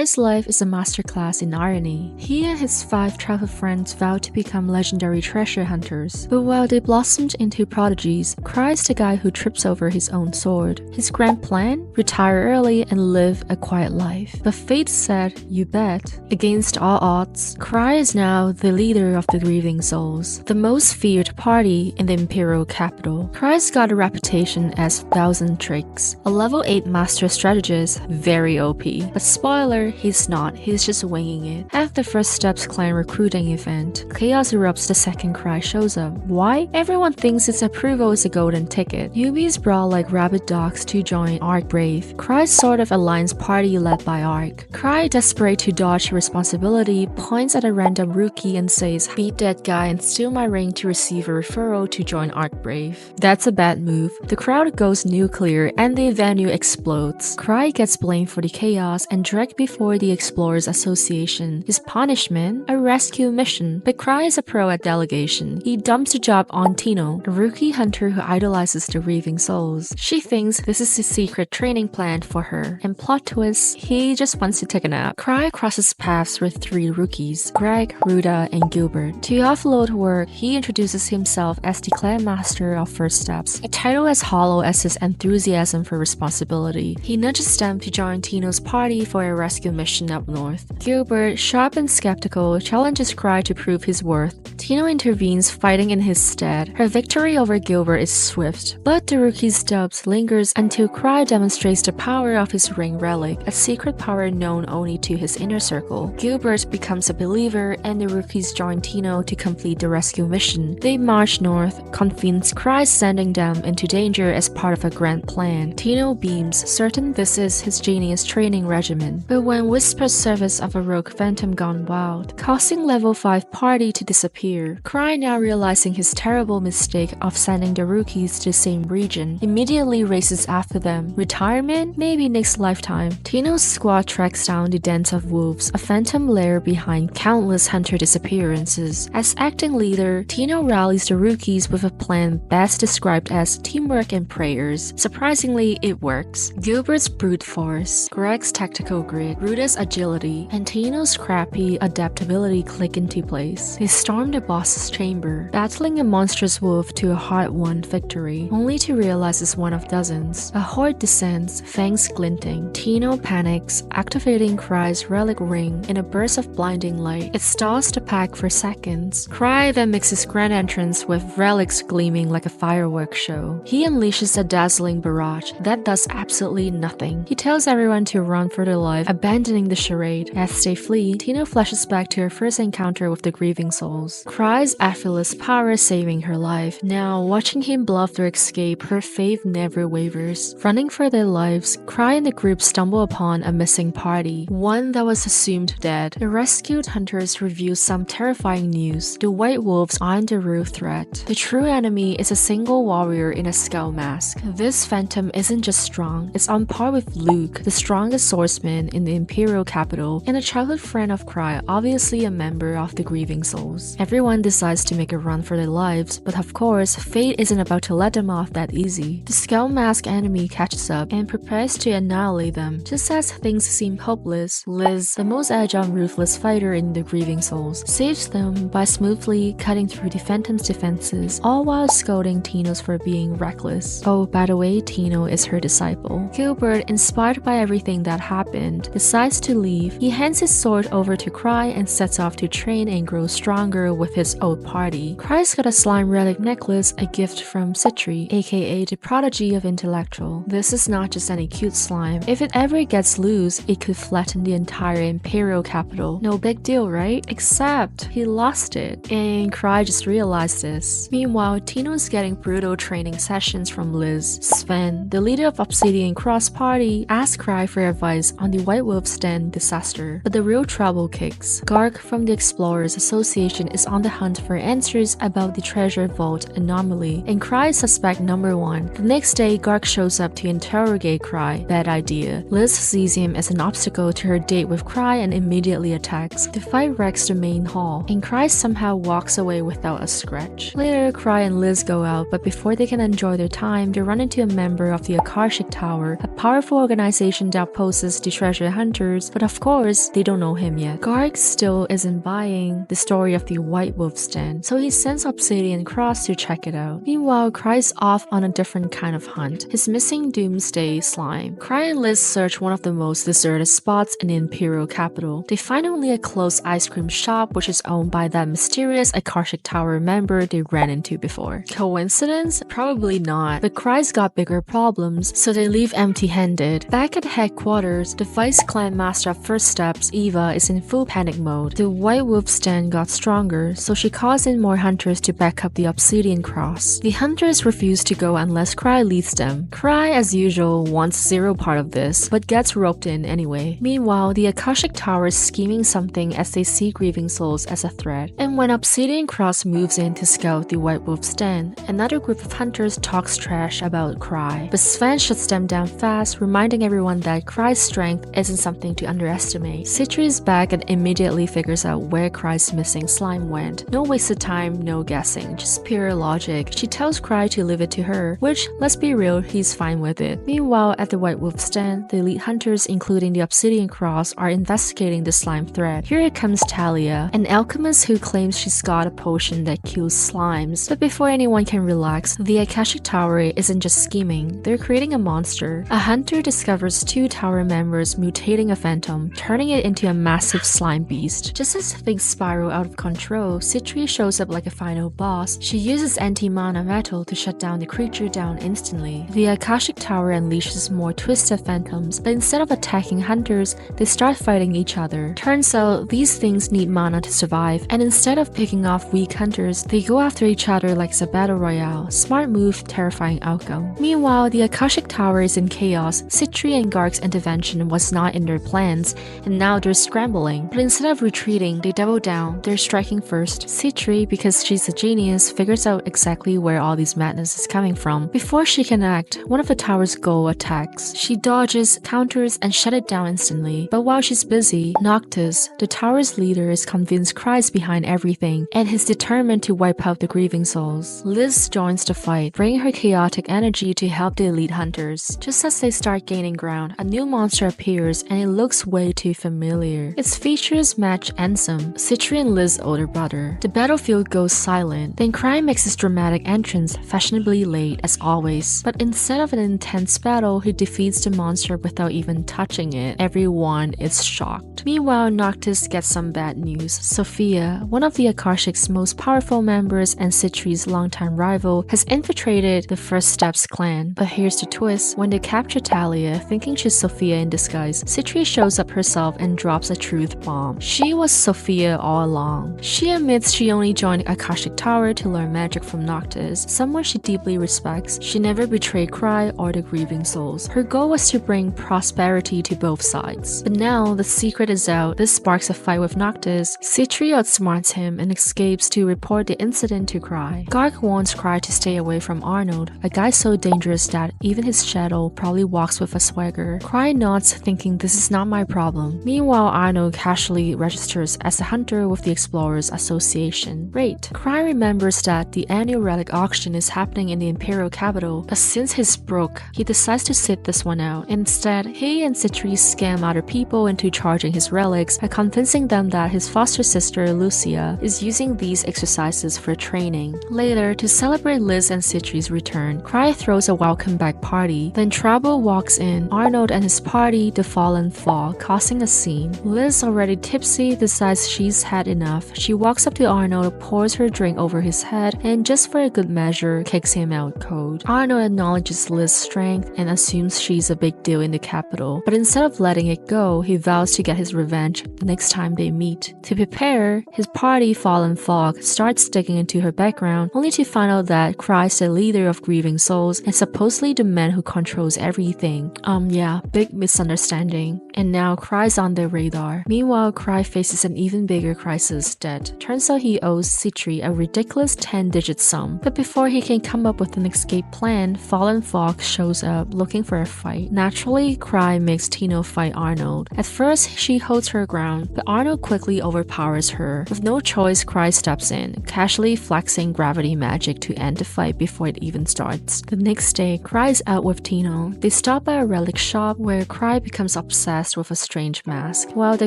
Krai's life is a masterclass in irony. He and his 5 childhood friends vowed to become legendary treasure hunters, but while they blossomed into prodigies, Krai's the guy who trips over his own sword. His grand plan? Retire early and live a quiet life. But fate said, you bet. Against all odds, Krai is now the leader of the Grieving Souls, the most feared party in the Imperial Capital. Krai's got a reputation as 1,000 tricks, a level 8 master strategist, very OP. But spoiler, he's not, he's just winging it. At the First Steps clan recruiting event, chaos erupts the second Krai shows up. Why? Everyone thinks his approval is a golden ticket. Newbies brawl like rabid dogs to join Arc Brave, Krai's sort of alliance party led by Arc. Krai, desperate to dodge responsibility, points at a random rookie and says, beat that guy and steal my ring to receive a referral to join Arc Brave. That's a bad move. The crowd goes nuclear and the venue explodes. Krai gets blamed for the chaos and dragged before the Explorers Association. His punishment? A rescue mission. But Krai is a pro at delegation. He dumps the job on Tino, a rookie hunter who idolizes the Grieving Souls. She thinks this is his secret training plan for her. And plot twist, he just wants to take a nap. Krai crosses paths with 3 rookies, Greg, Ruda, and Gilbert. To offload work, he introduces himself as the clan master of First Steps, a title as hollow as his enthusiasm for responsibility. He nudges them to join Tino's party for a rescue mission up north. Gilbert, sharp and skeptical, challenges Krai to prove his worth. Tino intervenes, fighting in his stead. Her victory over Gilbert is swift, but the rookie's doubts lingers until Krai demonstrates the power of his ring relic, a secret power known only to his inner circle. Gilbert becomes a believer, and the rookies join Tino to complete the rescue mission. They march north, convinced Krai sending them into danger as part of a grand plan. Tino beams, certain this is his genius training regimen. But when whispers surface of a rogue phantom gone wild, causing level 5 party to disappear, Krai, now realizing his terrible mistake of sending the rookies to the same region, immediately races after them. Retirement? Maybe next lifetime. Tino's squad tracks down the dens of wolves, a phantom lair behind countless hunter disappearances. As acting leader, Tino rallies the rookies with a plan best described as teamwork and prayers. Surprisingly, it works. Gilbert's brute force, Greg's tactical grit, Ruda's agility, and Tino's scrappy adaptability click into place. They storm the boss's chamber, battling a monstrous wolf to a hard-won victory, only to realize it's one of dozens. A horde descends, fangs glinting. Tino panics, activating Krai's relic ring in a burst of blinding light. It stalls the pack for seconds. Krai then makes his grand entrance with relics gleaming like a fireworks show. He unleashes a dazzling barrage that does absolutely nothing. He tells everyone to run for their life, abandoning the charade. As they flee, Tino flashes back to her first encounter with the Grieving Souls. Krai's effortless power saving her life. Now, watching him bluff their escape, her faith never wavers. Running for their lives, Krai and the group stumble upon a missing party, one that was assumed dead. The rescued hunters reveal some terrifying news. The White Wolves aren't a real threat. The true enemy is a single warrior in a skull mask. This phantom isn't just strong, it's on par with Luke, the strongest swordsman in the Imperial Capital, and a childhood friend of Krai, obviously a member of the Grieving Souls. Everyone decides to make a run for their lives, but of course, fate isn't about to let them off that easy. The skull mask enemy catches up and prepares to annihilate them. Just as things seem hopeless, Liz, the most agile and ruthless fighter in the Grieving Souls, saves them by smoothly cutting through the Phantom's defenses, all while scolding Tino's for being reckless. Oh, by the way, Tino is her disciple. Gilbert, inspired by everything that happened, decides to leave. He hands his sword over to Krai and sets off to train and grow stronger with his old party. Krai's got a slime relic necklace, a gift from Citri, aka the prodigy of intellectual. This is not just any cute slime. If it ever gets loose, it could flatten the entire Imperial Capital. No big deal, right? Except he lost it, and Krai just realized this. Meanwhile, Tino's getting brutal training sessions from Liz. Sven, the leader of Obsidian Cross Party, asks Krai for advice on the White Wolf's Den disaster, but the real trouble kicks. Garg from the Explorers Association is on the hunt for answers about the treasure vault anomaly, and Krai is suspect number 1. The next day, Garg shows up to interrogate Krai. Bad idea. Liz sees him as an obstacle to her date with Krai and immediately attacks. The fight wrecks the main hall, and Krai somehow walks away without a scratch. Later, Krai and Liz go out, but before they can enjoy their time, they run into a member of the Akashic Tower, a powerful organization that opposes the treasure hunt hunters, but of course, they don't know him yet. Garg still isn't buying the story of the White Wolf's Den, so he sends Obsidian Cross to check it out. Meanwhile, Krai's off on a different kind of hunt, his missing doomsday slime. Krai and Liz search one of the most deserted spots in the Imperial Capital. They find only a closed ice cream shop which is owned by that mysterious Akashic Tower member they ran into before. Coincidence? Probably not, but Krai's got bigger problems, so they leave empty-handed. Back at headquarters, the Vice Clan Master of First Steps, Eva, is in full panic mode. The White Wolf's Den got stronger, so she calls in more hunters to back up the Obsidian Cross. The hunters refuse to go unless Krai leads them. Krai, as usual, wants zero part of this, but gets roped in anyway. Meanwhile, the Akashic Tower is scheming something as they see Grieving souls as a threat. And when Obsidian Cross moves in to scout the White Wolf's Den, another group of hunters talks trash about Krai. But Sven shuts them down fast, reminding everyone that Krai's strength isn't something to underestimate. Citri is back and immediately figures out where Krai's missing slime went. No wasted time, no guessing, just pure logic. She tells Krai to leave it to her, which, let's be real, he's fine with it. Meanwhile, at the White Wolf's Den, the elite hunters, including the Obsidian Cross, are investigating the slime threat. Here comes Talia, an alchemist who claims she's got a potion that kills slimes. But before anyone can relax, the Akashic Tower isn't just scheming, they're creating a monster. A hunter discovers two tower members mutating a phantom, turning it into a massive slime beast. Just as things spiral out of control, Citri shows up like a final boss. She uses anti-mana metal to shut down the creature down instantly. The Akashic Tower unleashes more twisted phantoms, but instead of attacking hunters, they start fighting each other. Turns out, these things need mana to survive, and instead of picking off weak hunters, they go after each other like it's a battle royale. Smart move, terrifying outcome. Meanwhile, the Akashic Tower is in chaos. Citri and Garg's intervention was not in their plans, and now they're scrambling. But instead of retreating, they double down. They're striking first. Citri, because she's a genius, figures out exactly where all this madness is coming from. Before she can act, one of the tower's Go attacks. She dodges, counters, and shut it down instantly. But while she's busy, Noctis, the tower's leader, is convinced Krai's behind everything, and is determined to wipe out the Grieving souls. Liz joins the fight, bringing her chaotic energy to help the elite hunters. Just as they start gaining ground, a new monster appears, and it looks way too familiar. Its features match Ansem, Citri and Liz's older brother. The battlefield goes silent. Then Krai makes his dramatic entrance, fashionably late as always. But instead of an intense battle, he defeats the monster without even touching it. Everyone is shocked. Meanwhile, Noctis gets some bad news. Sophia, one of the Akashic's most powerful members and Citri's longtime rival, has infiltrated the First Steps clan. But here's the twist. When they capture Talia, thinking she's Sophia in disguise, Citri shows up herself and drops a truth bomb. She was Sophia all along. She admits she only joined Akashic Tower to learn magic from Noctis, someone she deeply respects. She never betrayed Krai or the Grieving souls. Her goal was to bring prosperity to both sides. But now the secret is out. This sparks a fight with Noctis. Citri outsmarts him and escapes to report the incident to Krai. Garg wants Krai to stay away from Arnold, a guy so dangerous that even his shadow probably walks with a swagger. Krai nods, thinking this is not my problem. Meanwhile, Arnold casually registers as a hunter with the Explorers Association. Great. Krai remembers that the annual relic auction is happening in the Imperial Capital, but since he's broke, he decides to sit this one out. Instead, he and Citri scam other people into charging his relics by convincing them that his foster sister, Lucia, is using these exercises for training. Later, to celebrate Liz and Citri's return, Krai throws a welcome back party. Then Trouble walks in, Arnold and his party, the Fallen Fall, causing a scene. Liz, already tipsy, decides she's had enough. She walks up to Arnold, pours her drink over his head, and just for a good measure, kicks him out cold. Arnold acknowledges Liz's strength and assumes she's a big deal in the capital, but instead of letting it go, he vows to get his revenge the next time they meet. To prepare, his party, Fallen Fog, starts digging into her background, only to find out that Krai's the leader of Grieving souls and supposedly the man who controls everything. Yeah, big misunderstanding. And now Krai's on their radar. Meanwhile, Krai faces an even bigger crisis. Debt. Turns out he owes Citri a ridiculous 10-digit sum. But before he can come up with an escape plan, Fallen Fog shows up looking for a fight. Naturally, Krai makes Tino fight Arnold. At first, she holds her ground, but Arnold quickly overpowers her. With no choice, Krai steps in, casually flexing gravity magic to end the fight before it even starts. The next day, Krai's out with Tino. They stop by a relic shop where Krai becomes obsessed obsessed with a strange mask. While they're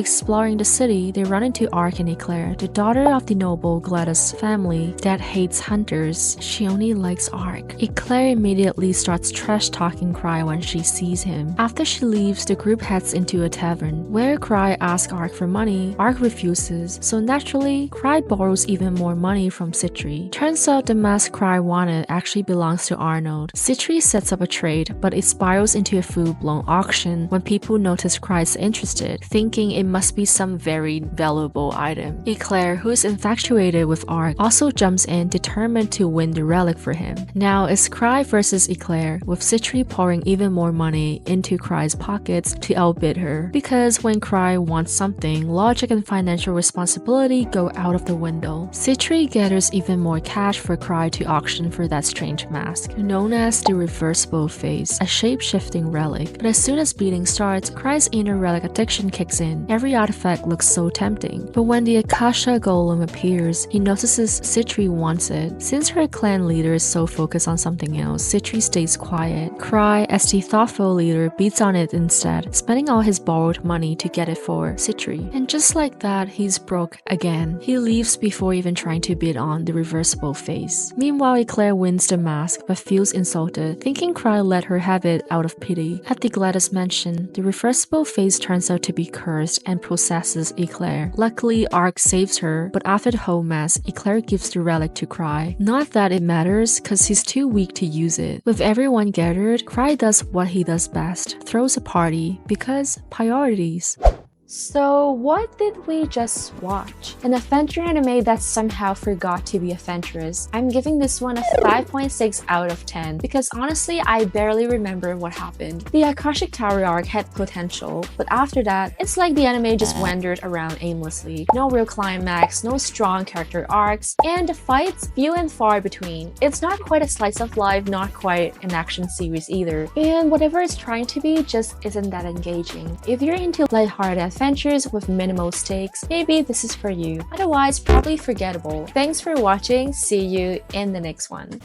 exploring the city, they run into Ark and Eclair, the daughter of the noble Gladys family that hates hunters. She only likes Ark. Eclair immediately starts trash-talking Krai when she sees him. After she leaves, the group heads into a tavern, where Krai asks Ark for money. Ark refuses, so naturally, Krai borrows even more money from Citri. Turns out the mask Krai wanted actually belongs to Arnold. Citri sets up a trade, but it spirals into a full-blown auction when people notice Krai's interested, thinking it must be some very valuable item. Eclair, who is infatuated with Ark, also jumps in, determined to win the relic for him. Now it's Krai versus Eclair, with Citri pouring even more money into Krai's pockets to outbid her. Because when Krai wants something, logic and financial responsibility go out of the window. Citri gathers even more cash for Krai to auction for that strange mask, known as the reversible face, a shape-shifting relic. But as soon as beating starts, Krai's inner relic addiction kicks in. Every artifact looks so tempting. But when the Akasha Golem appears, he notices Citri wants it. Since her clan leader is so focused on something else, Citri stays quiet. Krai, as the thoughtful leader, beats on it instead, spending all his borrowed money to get it for Citri. And just like that, he's broke again. He leaves before even trying to bid on the reversible face. Meanwhile, Eclair wins the mask but feels insulted, thinking Krai let her have it out of pity. At the Gladys mansion, the reversible face turns out to be cursed and possesses Eclair. Luckily, Ark saves her, but after the whole mess, Eclair gives the relic to Krai. Not that it matters, cause he's too weak to use it. With everyone gathered, Krai does what he does best, throws a party, because priorities. So what did we just watch? An adventure anime that somehow forgot to be adventurous. I'm giving this one a 5.6 out of 10 because honestly I barely remember what happened. The Akashic Tower arc had potential, but after that, it's like the anime just wandered around aimlessly. No real climax, no strong character arcs, and the fights few and far between. It's not quite a slice of life, not quite an action series either, and whatever it's trying to be just isn't that engaging. If you're into lighthearted adventures with minimal stakes, maybe this is for you. Otherwise, probably forgettable. Thanks for watching. See you in the next one.